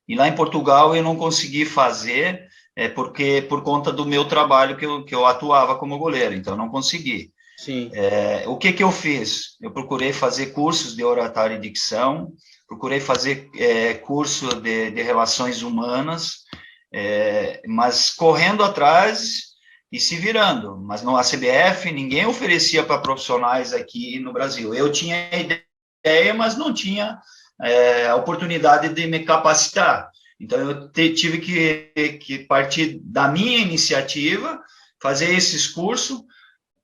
E lá em Portugal eu não consegui fazer, porque por conta do meu trabalho que eu atuava como goleiro, então eu não consegui. Sim. O que eu fiz? Eu procurei fazer cursos de oratória e dicção, procurei fazer curso de relações humanas, mas correndo atrás e se virando. Mas na CBF ninguém oferecia para profissionais aqui no Brasil. Eu tinha ideia, mas não tinha a oportunidade de me capacitar. Então, eu tive que partir da minha iniciativa, fazer esses cursos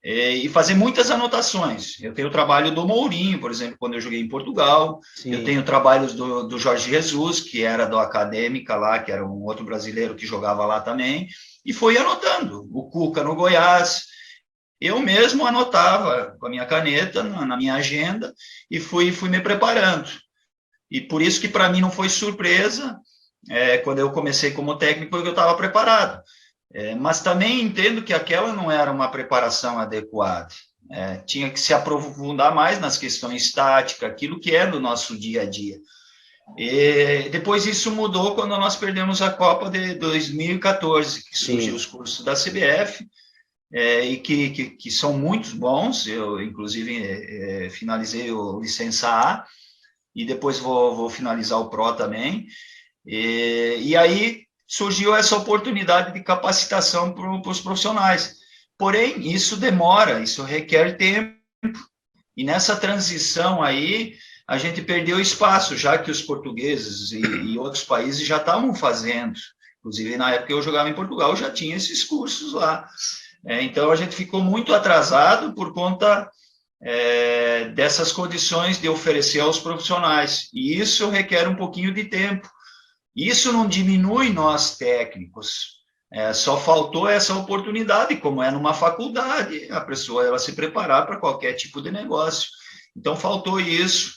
e fazer muitas anotações. Eu tenho o trabalho do Mourinho, por exemplo, quando eu joguei em Portugal. Sim. Eu tenho trabalhos do Jorge Jesus, que era do Acadêmica lá, que era um outro brasileiro que jogava lá também, e fui anotando. O Cuca no Goiás, eu mesmo anotava com a minha caneta na minha agenda e fui me preparando. E por isso que para mim não foi surpresa, quando eu comecei como técnico, porque eu estava preparado. Mas também entendo que aquela não era uma preparação adequada. Tinha que se aprofundar mais nas questões táticas, aquilo que é do nosso dia a dia. E depois isso mudou quando nós perdemos a Copa de 2014, que surgiu os cursos da CBF, e que são muito bons. Eu, inclusive, finalizei o Licença A, e depois vou finalizar o PRO também. E aí surgiu essa oportunidade de capacitação para os profissionais. Porém, isso demora, isso requer tempo. E nessa transição aí, a gente perdeu espaço, já que os portugueses e outros países já estavam fazendo. Inclusive, na época que eu jogava em Portugal, já tinha esses cursos lá. Então, a gente ficou muito atrasado por conta dessas condições de oferecer aos profissionais. E isso requer um pouquinho de tempo. Isso não diminui nós técnicos. Só faltou essa oportunidade, como é numa faculdade, a pessoa ela se preparar para qualquer tipo de negócio. Então, faltou isso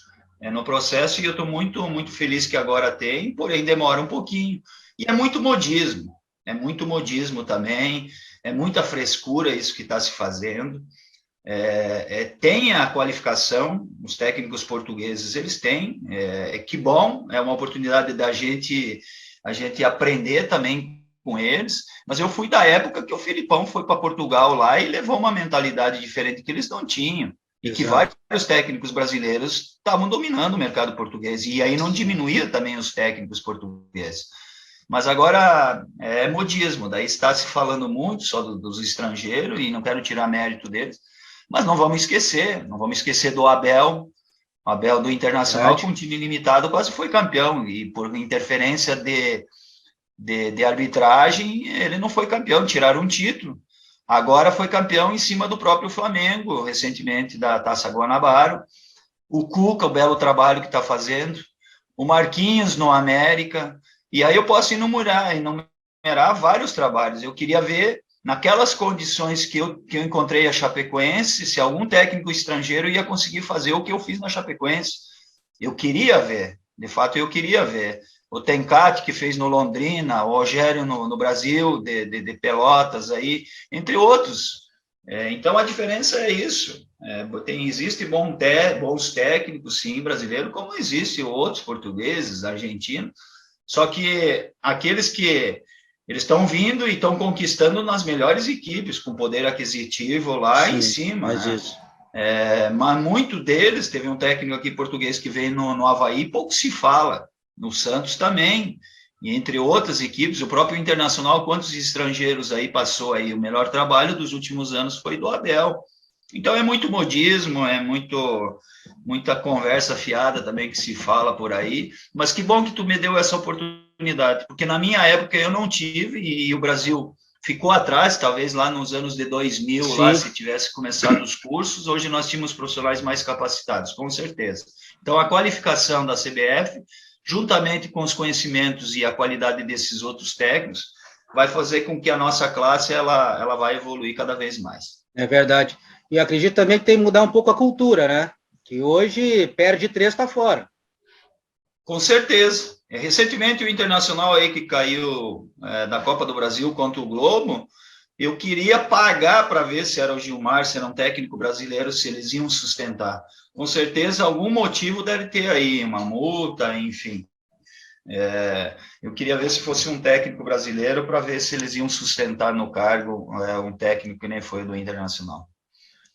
no processo, e eu estou muito, muito feliz que agora tem, porém demora um pouquinho. E é muito modismo também, é muita frescura isso que está se fazendo. tem a qualificação, os técnicos portugueses eles têm, que bom, é uma oportunidade da a gente aprender também com eles, mas eu fui da época que o Filipão foi para Portugal lá e levou uma mentalidade diferente que eles não tinham, e que vários técnicos brasileiros estavam dominando o mercado português, e aí não diminuía também os técnicos portugueses. Mas agora é modismo, daí está se falando muito só dos estrangeiros, e não quero tirar mérito deles, mas não vamos esquecer do Abel. O Abel do Internacional, com um time limitado, quase foi campeão, e por interferência de arbitragem, ele não foi campeão, tiraram um título. Agora foi campeão em cima do próprio Flamengo, recentemente, da Taça Guanabara. O Cuca, o belo trabalho que está fazendo. O Marquinhos no América. E aí eu posso enumerar vários trabalhos. Eu queria ver, naquelas condições que eu encontrei a Chapecoense, se algum técnico estrangeiro ia conseguir fazer o que eu fiz na Chapecoense. Eu queria ver, de fato eu queria ver. O Tencati, que fez no Londrina, o Rogério no Brasil, de Pelotas, aí, entre outros. Então, a diferença é isso. Existe bons técnicos, sim, brasileiros, como existem outros portugueses, argentinos, só que aqueles que eles estão vindo e estão conquistando nas melhores equipes, com poder aquisitivo lá em cima. Mas né? isso. Mas muito deles, teve um técnico aqui português que veio no Avaí, pouco se fala. No Santos também, e entre outras equipes, o próprio Internacional, quantos estrangeiros aí passou aí? O melhor trabalho dos últimos anos foi do Abel. Então é muito modismo, muita conversa fiada também que se fala por aí, mas que bom que tu me deu essa oportunidade, porque na minha época eu não tive, e o Brasil ficou atrás, talvez lá nos anos de 2000, Sim. lá se tivesse começado os cursos, hoje nós tínhamos profissionais mais capacitados, com certeza. Então a qualificação da CBF, juntamente com os conhecimentos e a qualidade desses outros técnicos, vai fazer com que a nossa classe ela vai evoluir cada vez mais. É verdade. E acredito também que tem que mudar um pouco a cultura, né? Que hoje perde 3, está fora. Com certeza. Recentemente o Internacional aí que caiu na Copa do Brasil contra o Globo, eu queria pagar para ver se era o Gilmar, se era um técnico brasileiro, se eles iam sustentar. Com certeza, algum motivo deve ter aí, uma multa, enfim. Eu queria ver se fosse um técnico brasileiro para ver se eles iam sustentar no cargo um técnico que nem foi do Internacional.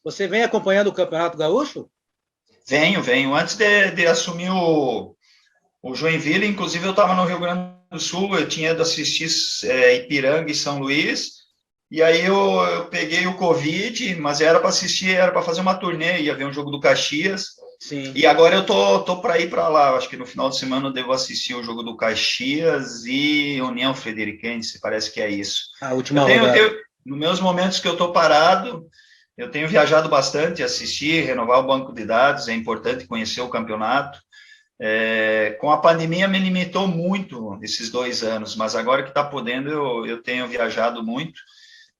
Você vem acompanhando o Campeonato Gaúcho? Venho. Antes de assumir o Joinville, inclusive eu estava no Rio Grande do Sul, eu tinha de assistir Ipiranga e São Luís, e aí eu peguei o Covid, mas era para assistir, era para fazer uma turnê, ia ver um jogo do Caxias. Sim. E agora eu tô para ir para lá, acho que no final de semana eu devo assistir o jogo do Caxias e União Frederiquense, parece que é isso. A última rodada. Nos meus momentos que eu tô parado, eu tenho viajado bastante, assistir, renovar o banco de dados, é importante conhecer o campeonato. Com a pandemia me limitou muito esses 2 anos, mas agora que está podendo, eu tenho viajado muito,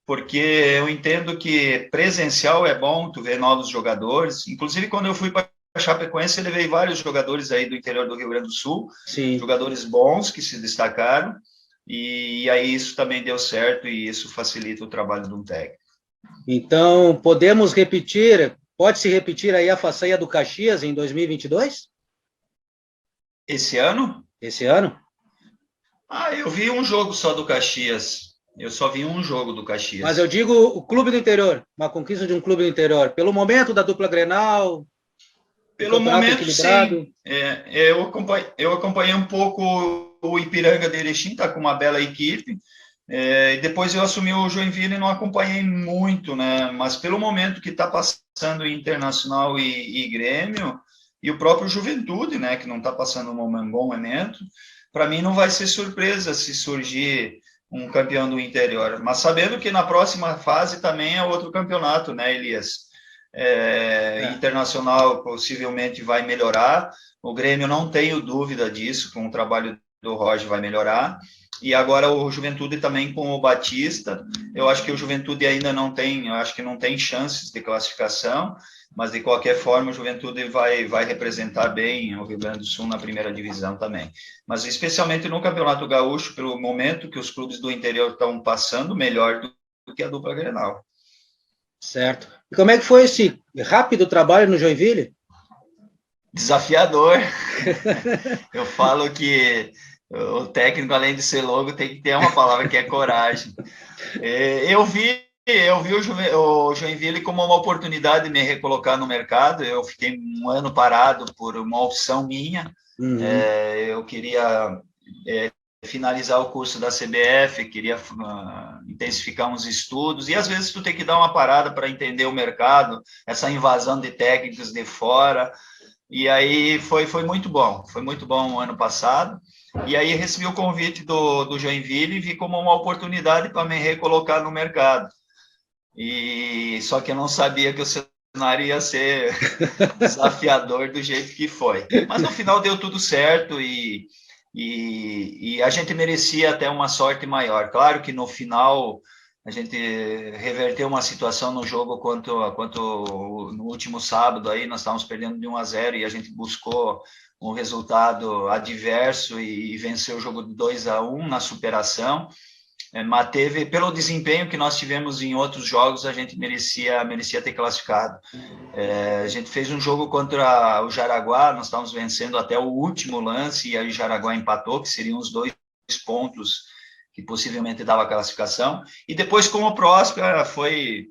porque eu entendo que presencial é bom, tu vê novos jogadores, inclusive quando eu fui para Chapecoense, eu levei vários jogadores aí do interior do Rio Grande do Sul, Sim. Jogadores bons que se destacaram, e aí isso também deu certo, e isso facilita o trabalho de um técnico. Então, pode-se repetir aí a façanha do Caxias em 2022? Esse ano? Esse ano? Eu vi um jogo só do Caxias. Eu só vi um jogo do Caxias. Mas eu digo o clube do interior, uma conquista de um clube do interior. Pelo momento da dupla Grenal, pelo momento, sim. Eu acompanhei um pouco o Ipiranga de Erechim, está com uma bela equipe. Depois eu assumi o Joinville e não acompanhei muito, né? Mas pelo momento que está passando Internacional e Grêmio, e o próprio Juventude, né, que não está passando um bom momento, para mim não vai ser surpresa se surgir um campeão do interior, mas sabendo que na próxima fase também é outro campeonato, né, Elias? Internacional possivelmente vai melhorar, o Grêmio não tenho dúvida disso, com o trabalho do Roger vai melhorar, e agora o Juventude também com o Batista, eu acho que o Juventude ainda não tem chances de classificação, mas de qualquer forma o Juventude vai representar bem o Rio Grande do Sul na primeira divisão também. Mas especialmente no Campeonato Gaúcho, pelo momento que os clubes do interior estão passando, melhor do que a dupla Grenal. Certo. E como é que foi esse rápido trabalho no Joinville? Desafiador. Eu falo que o técnico, além de ser logo, tem que ter uma palavra que é coragem. Eu vi o Joinville como uma oportunidade de me recolocar no mercado. Eu fiquei um ano parado por uma opção minha. Uhum. Eu queria finalizar o curso da CBF, queria intensificar uns estudos, e às vezes tu tem que dar uma parada para entender o mercado, essa invasão de técnicos de fora, e aí foi muito bom o ano passado, e aí recebi o convite do Joinville e vi como uma oportunidade para me recolocar no mercado, e só que eu não sabia que o cenário ia ser desafiador do jeito que foi, mas no final deu tudo certo, e a gente merecia até uma sorte maior. Claro que no final a gente reverteu uma situação no jogo quanto no último sábado, aí nós estávamos perdendo de 1-0 e a gente buscou um resultado adverso e venceu o jogo de 2-1 na superação. Mas teve, pelo desempenho que nós tivemos em outros jogos, a gente merecia ter classificado. A gente fez um jogo contra o Jaraguá, nós estávamos vencendo até o último lance, e aí o Jaraguá empatou, que seriam os 2 pontos que possivelmente dava a classificação. E depois, com o Próspera, foi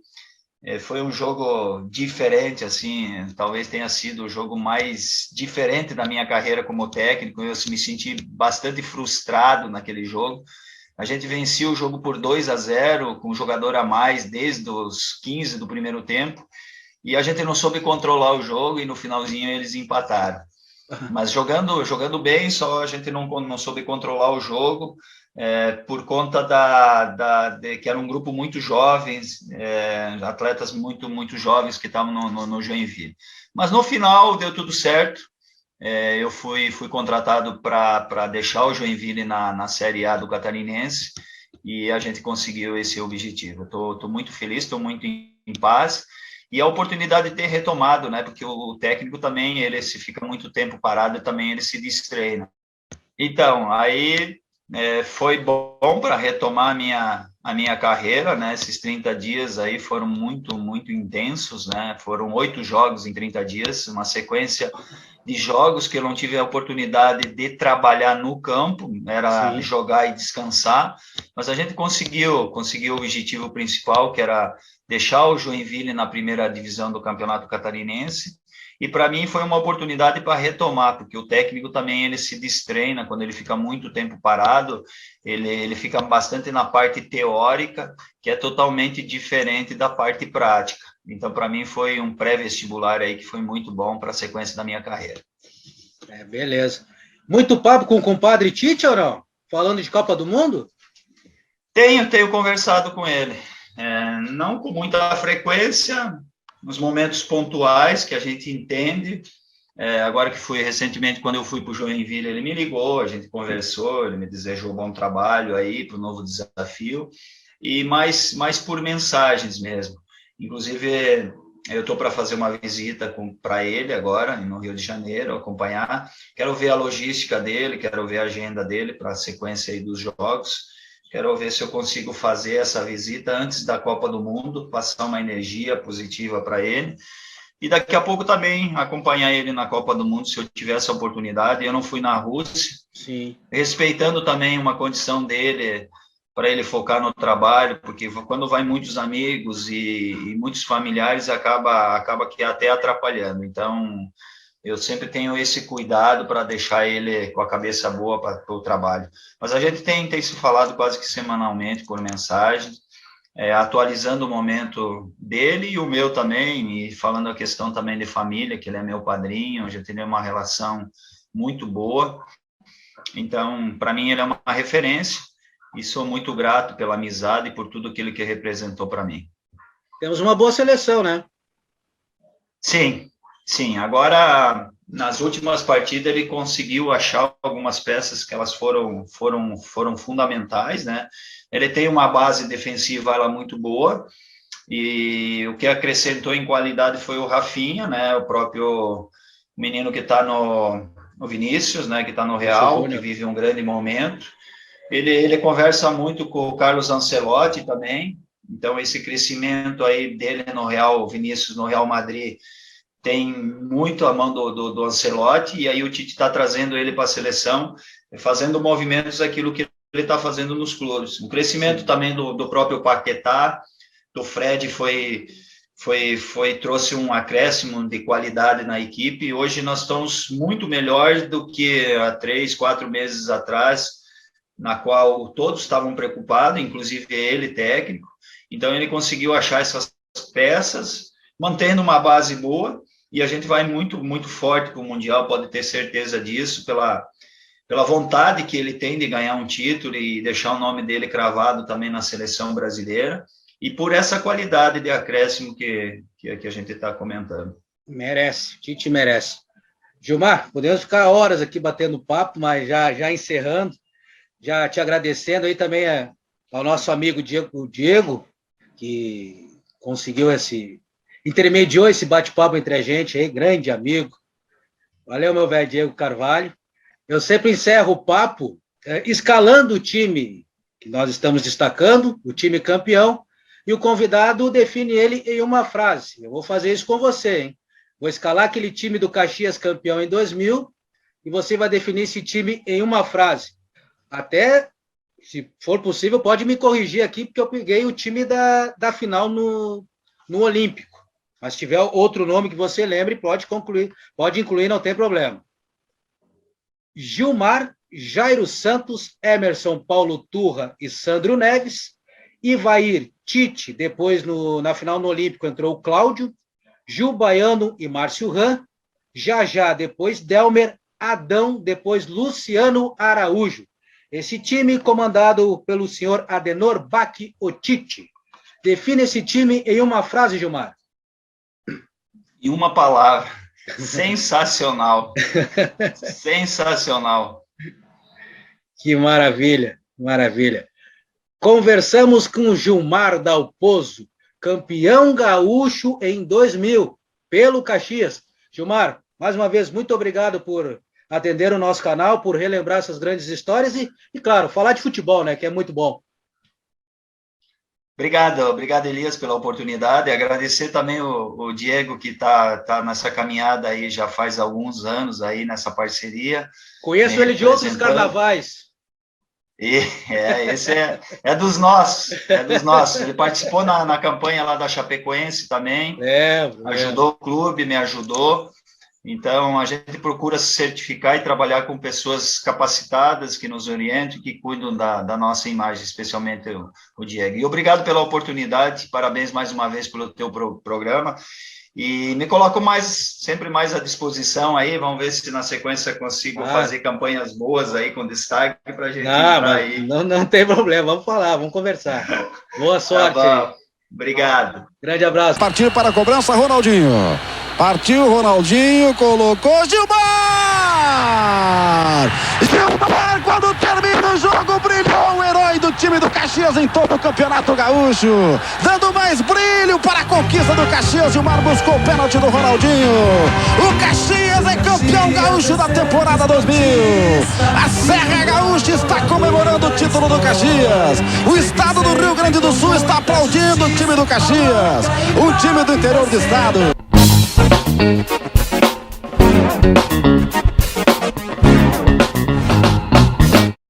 um jogo diferente, assim, talvez tenha sido o jogo mais diferente da minha carreira como técnico. Eu me senti bastante frustrado naquele jogo. A gente vencia o jogo por 2-0, com um jogador a mais desde os 15 do primeiro tempo, e a gente não soube controlar o jogo, e no finalzinho eles empataram. Mas jogando bem, só a gente não soube controlar o jogo, por conta de que era um grupo muito jovens, atletas muito jovens que estavam no Joinville. Mas no final deu tudo certo. Eu fui contratado para deixar o Joinville na Série A do Catarinense, e a gente conseguiu esse objetivo. Estou muito feliz, estou muito em paz, e a oportunidade de ter retomado, né? Porque o técnico também, ele se fica muito tempo parado, também ele se destreina. Então, aí foi bom para retomar a minha carreira, né? Esses 30 dias aí foram muito intensos, né? Foram 8 jogos em 30 dias, uma sequência de jogos que eu não tive a oportunidade de trabalhar no campo, era Sim. jogar e descansar, mas a gente conseguiu o objetivo principal, que era deixar o Joinville na primeira divisão do Campeonato Catarinense, e para mim foi uma oportunidade para retomar, porque o técnico também ele se destreina, quando ele fica muito tempo parado, ele fica bastante na parte teórica, que é totalmente diferente da parte prática. Então, para mim, foi um pré-vestibular aí que foi muito bom para a sequência da minha carreira. Beleza. Muito papo com o compadre Tite, ou não? Falando de Copa do Mundo? Tenho conversado com ele. Não com muita frequência, nos momentos pontuais que a gente entende. Agora que fui recentemente, quando eu fui para o Joinville, ele me ligou, a gente conversou, ele me desejou bom trabalho aí para o novo desafio, e mais por mensagens mesmo. Inclusive, eu estou para fazer uma visita para ele agora, no Rio de Janeiro, acompanhar. Quero ver a logística dele, quero ver a agenda dele para a sequência aí dos jogos. Quero ver se eu consigo fazer essa visita antes da Copa do Mundo, passar uma energia positiva para ele. E daqui a pouco também acompanhar ele na Copa do Mundo, se eu tiver essa oportunidade. Eu não fui na Rússia, Sim. Respeitando também uma condição dele, para ele focar no trabalho, porque quando vai muitos amigos e muitos familiares, acaba que até atrapalhando. Então, eu sempre tenho esse cuidado para deixar ele com a cabeça boa para o trabalho. Mas a gente tem se falado quase que semanalmente por mensagem, atualizando o momento dele e o meu também, e falando a questão também de família, que ele é meu padrinho, a gente tem uma relação muito boa. Então, para mim, ele é uma referência, e sou muito grato pela amizade e por tudo aquilo que representou para mim. Temos uma boa seleção, né? Sim. Agora, nas últimas partidas, ele conseguiu achar algumas peças que elas foram fundamentais, né? Ele tem uma base defensiva lá muito boa, e o que acrescentou em qualidade foi o Rafinha, né? O próprio menino que está no Vinícius, né? Que está no Real, que vive um grande momento. Ele conversa muito com o Carlos Ancelotti também, Então, esse crescimento aí dele no Real, Vinícius no Real Madrid, tem muito a mão do Ancelotti, e aí o Tite está trazendo ele para a seleção, fazendo movimentos aquilo que ele está fazendo nos clubes. O crescimento também do próprio Paquetá, do Fred trouxe um acréscimo de qualidade na equipe. Hoje nós estamos muito melhor do que há 3, 4 meses atrás, na qual todos estavam preocupados, inclusive ele, técnico. Então ele conseguiu achar essas peças, mantendo uma base boa, e a gente vai muito, muito forte para o Mundial, pode ter certeza disso, pela vontade que ele tem de ganhar um título e deixar o nome dele cravado também na seleção brasileira, e por essa qualidade de acréscimo que a gente está comentando. Merece, Tite merece. Gilmar, podemos ficar horas aqui batendo papo, mas já encerrando, já te agradecendo aí também ao nosso amigo Diego, que conseguiu intermediou esse bate-papo entre a gente aí, grande amigo. Valeu, meu velho Diego Carvalho. Eu sempre encerro o papo escalando o time que nós estamos destacando, o time campeão, e o convidado define ele em uma frase. Eu vou fazer isso com você, hein? Vou escalar aquele time do Caxias campeão em 2000 e você vai definir esse time em uma frase. Até, se for possível, pode me corrigir aqui, porque eu peguei o time da final no Olímpico. Mas se tiver outro nome que você lembre, pode incluir, não tem problema. Gilmar, Jairo Santos, Emerson, Paulo Turra e Sandro Neves, Ivair, Tite, depois na final no Olímpico entrou o Cláudio, Gil Baiano e Márcio Ran, Já, depois Delmer, Adão, depois Luciano Araújo. Esse time comandado pelo senhor Adenor Bach Otiti. Define esse time em uma frase, Gilmar. Em uma palavra. Sensacional. Sensacional. Que maravilha, maravilha. Conversamos com Gilmar Dalpozo, campeão gaúcho em 2000, pelo Caxias. Gilmar, mais uma vez, muito obrigado por atender o nosso canal, por relembrar essas grandes histórias e claro, falar de futebol, né, que é muito bom. Obrigado, Elias, pela oportunidade. Agradecer também o Diego, que tá nessa caminhada aí já faz alguns anos aí nessa parceria. Conheço ele de outros carnavais. Esse é dos nossos, Ele participou na campanha lá da Chapecoense também, ajudou o clube, me ajudou. Então, a gente procura se certificar e trabalhar com pessoas capacitadas que nos orientam e que cuidam da nossa imagem, especialmente o Diego. E obrigado pela oportunidade, parabéns mais uma vez pelo teu programa. E me coloco sempre mais à disposição aí, vamos ver se na sequência consigo fazer campanhas boas aí com destaque para a gente aí. Não tem problema, vamos falar, vamos conversar. Boa sorte. Tá, obrigado. Grande abraço. Partiu para a cobrança, Ronaldinho. Partiu, Ronaldinho, colocou Gilmar! Gilmar, quando termina o jogo, brilhou o herói do time do Caxias em todo o Campeonato Gaúcho. Dando mais brilho para a conquista do Caxias, Gilmar buscou o pênalti do Ronaldinho. O Caxias é campeão gaúcho da temporada 2000. A Serra Gaúcha está comemorando o título do Caxias. O estado do Rio Grande do Sul está aplaudindo o time do Caxias. O time do interior do estado.